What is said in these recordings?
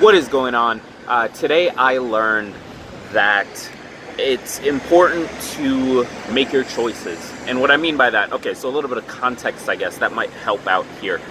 What is going on? Today I learned that it's important to make your choices. And what I mean by that, okay, so a little bit of context, I guess, that might help out here.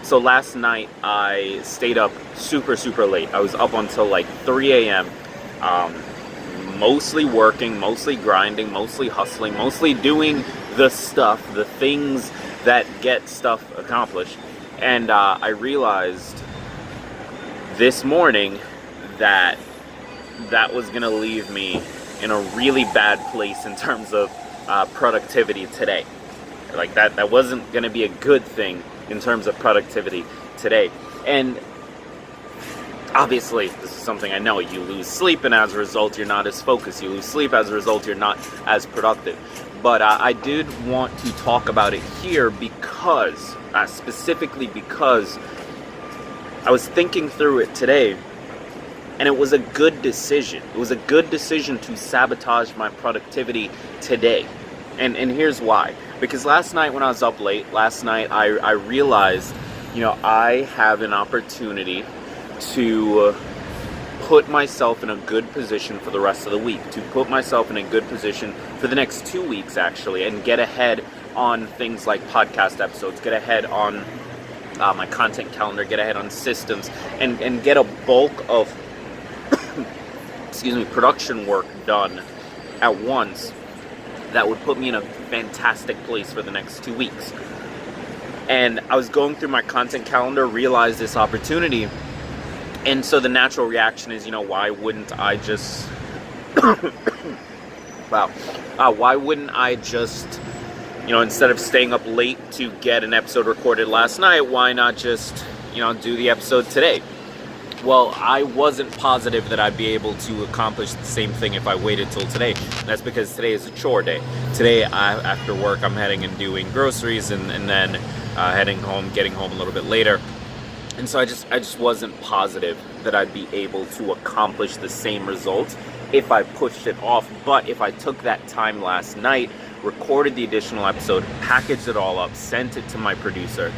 So last night I stayed up super late. I was up until like 3 a.m. Mostly working, mostly grinding, mostly hustling, mostly doing the stuff, the things that get stuff accomplished. And I realized this morning that was going to leave me in a really bad place in terms of productivity today. Like that wasn't going to be a good thing in terms of productivity today. And obviously, this is something I know. You lose sleep, and as a result, you're not as focused. You lose sleep, as a result, you're not as productive. But I did want to talk about it here because, specifically because, I was thinking through it today, and it was a good decision. It was a good decision to sabotage my productivity today. And here's why. Because last night when I was up late, I realized, I have an opportunity to put myself in a good position for the rest of the week, to put myself in a good position for the next 2 weeks, actually, and get ahead on things like podcast episodes, get ahead on my content calendar, get ahead on systems, and get a bulk of production work done at once that would put me in a fantastic place for the next 2 weeks. And I was going through my content calendar, realized this opportunity, and so the natural reaction is, why wouldn't I just why wouldn't I just instead of staying up late to get an episode recorded last night, why not just, do the episode today? Well, I wasn't positive that I'd be able to accomplish the same thing if I waited till today. That's because today is a chore day. Today, after work, I'm heading and doing groceries and then heading home, getting home a little bit later. And so I just wasn't positive that I'd be able to accomplish the same results if I pushed it off. But if I took that time last night, recorded the additional episode, packaged it all up, sent it to my producer,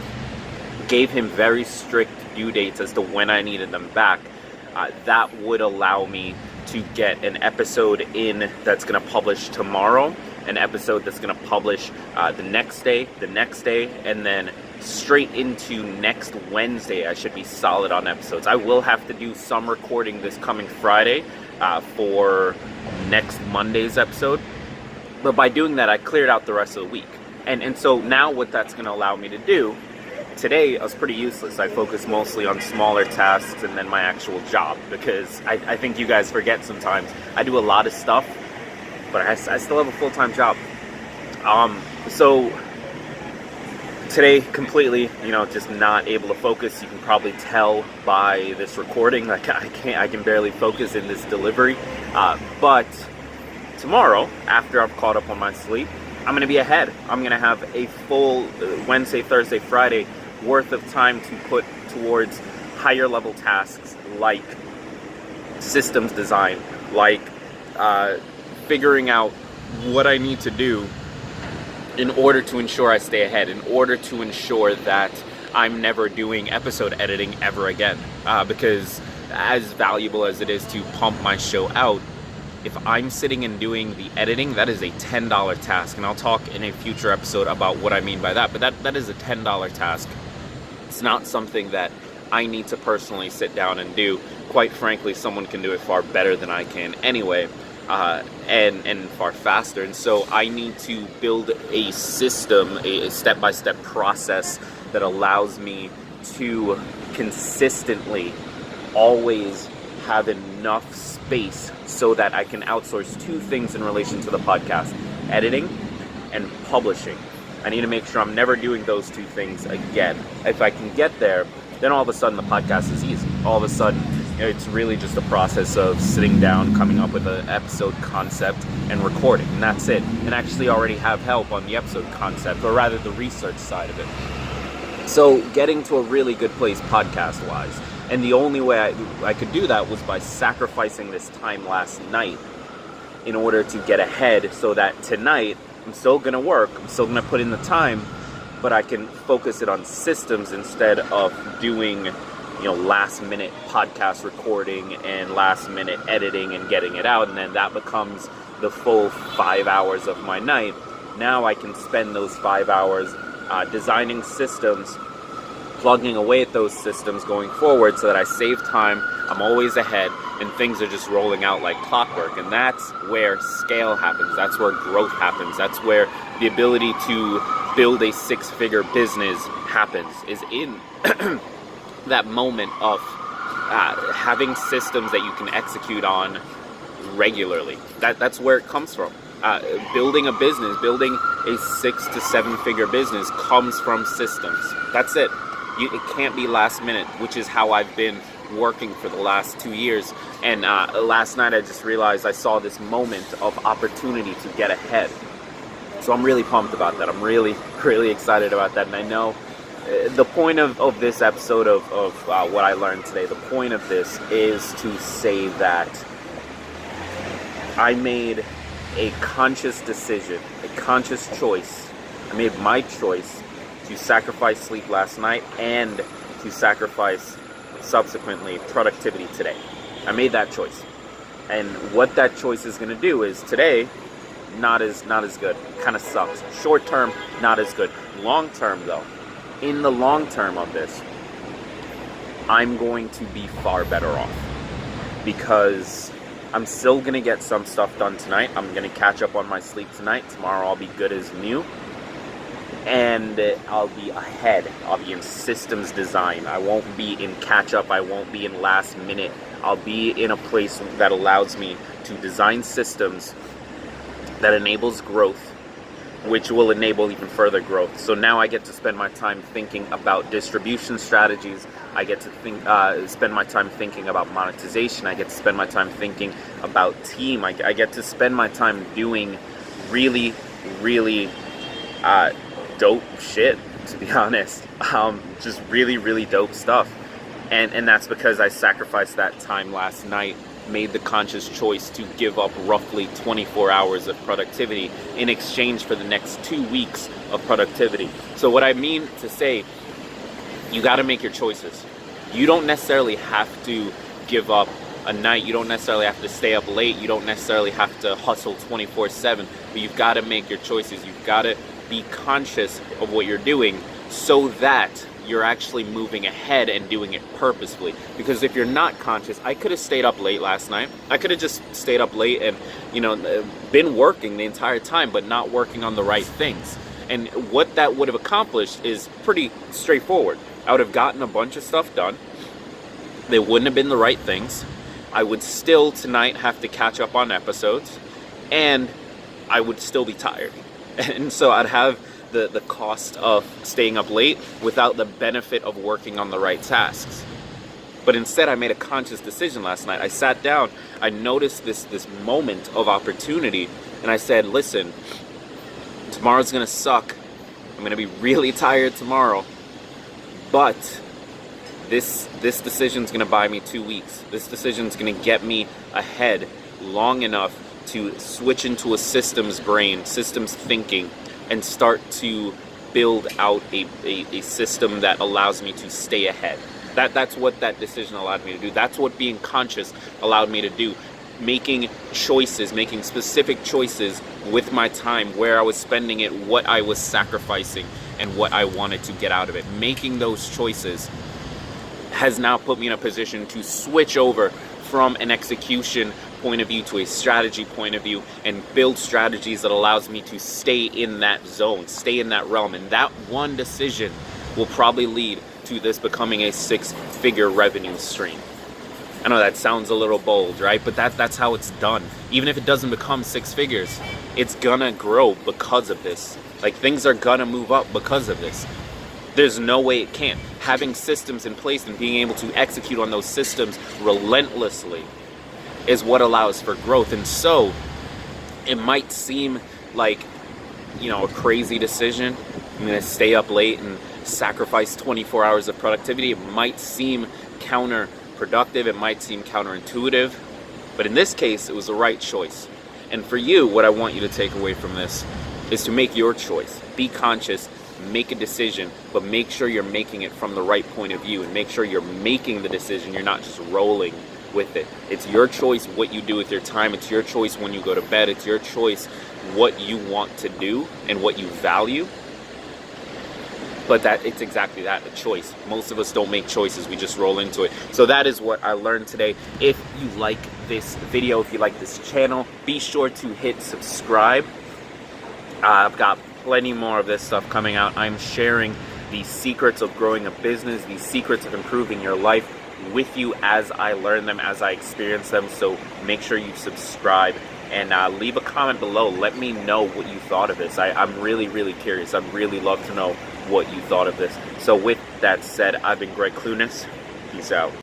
gave him very strict due dates as to when I needed them back, that would allow me to get an episode in that's going to publish tomorrow, an episode that's going to publish the next day, and then straight into next Wednesday. I should be solid on episodes. I will have to do some recording this coming Friday for next Monday's episode. But by doing that, I cleared out the rest of the week. And so now what that's going to allow me to do, today I was pretty useless. I focused mostly on smaller tasks and then my actual job, because I think you guys forget sometimes. I do a lot of stuff, but I still have a full-time job. So today, completely, just not able to focus. You can probably tell by this recording, like I can barely focus in this delivery. But tomorrow, after I've caught up on my sleep, I'm going to be ahead. I'm going to have a full Wednesday, Thursday, Friday worth of time to put towards higher level tasks like systems design, like figuring out what I need to do in order to ensure I stay ahead, in order to ensure that I'm never doing episode editing ever again. Because as valuable as it is to pump my show out, if I'm sitting and doing the editing, that is a $10 task. And I'll talk in a future episode about what I mean by that. But that is a $10 task. It's not something that I need to personally sit down and do. Quite frankly, someone can do it far better than I can anyway, and far faster. And so I need to build a system, a step-by-step process that allows me to consistently always have enough space so that I can outsource two things in relation to the podcast: editing and publishing. I need to make sure I'm never doing those two things again. If I can get there, then all of a sudden the podcast is easy. All of a sudden, it's really just a process of sitting down, coming up with an episode concept, and recording, and that's it. And actually already have help on the episode concept, or rather the research side of it. So getting to a really good place podcast-wise. And the only way I could do that was by sacrificing this time last night in order to get ahead, so that tonight I'm still going to work, I'm still going to put in the time, but I can focus it on systems instead of doing, last minute podcast recording and last minute editing and getting it out, and then that becomes the full 5 hours of my night. Now I can spend those 5 hours designing systems, plugging away at those systems going forward, so that I save time, I'm always ahead, and things are just rolling out like clockwork. And that's where scale happens, that's where growth happens, that's where the ability to build a six-figure business happens, is in that moment of having systems that you can execute on regularly. That's where it comes from. Building a business, building a 6 to 7 figure business comes from systems. That's it. It can't be last minute, which is how I've been working for the last 2 years. And last night I just realized I saw this moment of opportunity to get ahead. So I'm really pumped about that. I'm really, really excited about that. And I know the point of this episode of what I learned today, the point of this is to say that I made a conscious decision, a conscious choice. I made my choice to sacrifice sleep last night and to sacrifice subsequently productivity today. I made that choice. And what that choice is going to do is today, not as good. Kind of sucks. Short term, not as good. Long term though, in the long term of this, I'm going to be far better off, because I'm still going to get some stuff done tonight. I'm going to catch up on my sleep tonight. Tomorrow I'll be good as new. And I'll be ahead. I'll be in systems design. I won't be in catch up. I won't be in last minute. I'll be in a place that allows me to design systems that enables growth, which will enable even further growth. So now I get to spend my time thinking about distribution strategies. I get to spend my time thinking about monetization. I get to spend my time thinking about team. I get to spend my time doing really, really dope shit, to be honest. Just really, really dope stuff. And that's because I sacrificed that time last night, made the conscious choice to give up roughly 24 hours of productivity in exchange for the next 2 weeks of productivity. So what I mean to say, you got to make your choices. You don't necessarily have to give up a night. You don't necessarily have to stay up late. You don't necessarily have to hustle 24/7, but you've got to make your choices. You've got to be conscious of what you're doing so that you're actually moving ahead and doing it purposefully. Because if you're not conscious, I could have stayed up late last night. I could have just stayed up late and, been working the entire time, but not working on the right things. And what that would have accomplished is pretty straightforward. I would have gotten a bunch of stuff done. They wouldn't have been the right things. I would still tonight have to catch up on episodes, and I would still be tired. And so I'd have the cost of staying up late without the benefit of working on the right tasks. But instead, I made a conscious decision last night. I sat down, I noticed this moment of opportunity, and I said, listen, tomorrow's gonna suck. I'm gonna be really tired tomorrow, but this decision's gonna buy me 2 weeks. This decision's gonna get me ahead long enough to switch into a systems brain, systems thinking, and start to build out a system that allows me to stay ahead. That's what that decision allowed me to do. That's what being conscious allowed me to do. Making choices, making specific choices with my time, where I was spending it, what I was sacrificing, and what I wanted to get out of it. Making those choices has now put me in a position to switch over from an execution point of view to a strategy point of view, and build strategies that allows me to stay in that zone, stay in that realm. And that one decision will probably lead to this becoming a 6-figure revenue stream. I know that sounds a little bold, right? But that's how it's done. Even if it doesn't become 6 figures, it's gonna grow because of this. Like, things are gonna move up because of this. There's no way it can't. Having systems in place and being able to execute on those systems relentlessly is what allows for growth. And so it might seem like, a crazy decision. I'm going to stay up late and sacrifice 24 hours of productivity. It might seem counterproductive. It might seem counterintuitive. But in this case, it was the right choice. And for you, what I want you to take away from this is to make your choice. Be conscious. make a decision, but make sure you're making it from the right point of view, and make sure you're making the decision. You're not just rolling with it. It's your choice what you do with your time. It's your choice when you go to bed. It's your choice what you want to do and what you value. But it's exactly that, a choice. Most of us don't make choices, we just roll into it. So that is what I learned today. If you like this video, if you like this channel, be sure to hit subscribe. I've got plenty more of this stuff coming out. I'm sharing the secrets of growing a business, the secrets of improving your life with you as I learn them, as I experience them. So make sure you subscribe and leave a comment below. Let me know what you thought of this. I'm really, really curious. I'd really love to know what you thought of this. So with that said, I've been Gregg Clunis. Peace out.